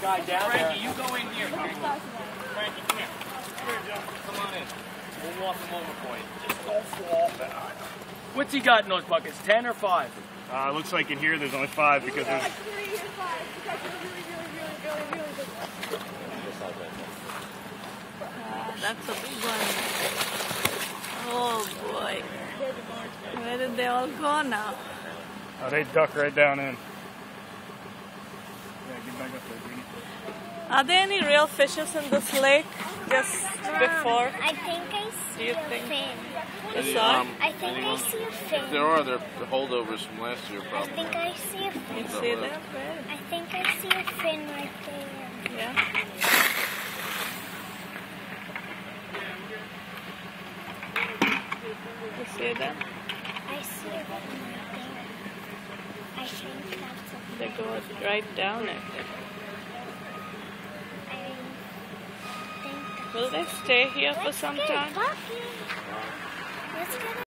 guy down there. Frankie, you go in here. Frankie, come here. Come on in. We'll walk him over for you. Just don't fall back. What's he got in those buckets? 10 or 5? Looks like in here there's only 5 because there's... That's a big one. Oh boy. Where did they all go now? Oh, they duck right down in. Yeah, get back up there, Greenie. Are there any real fishes in this lake just before? I think I see a fin. You saw? I think I see a fin. If there are, they're holdovers from last year, I probably. think I see a fin. You see them? Where? I think I see a fin right there. Yeah. You see them? I see a fin right there. I think that's a fin. They go right down it. I think that's Will they stay here for some time? Let's get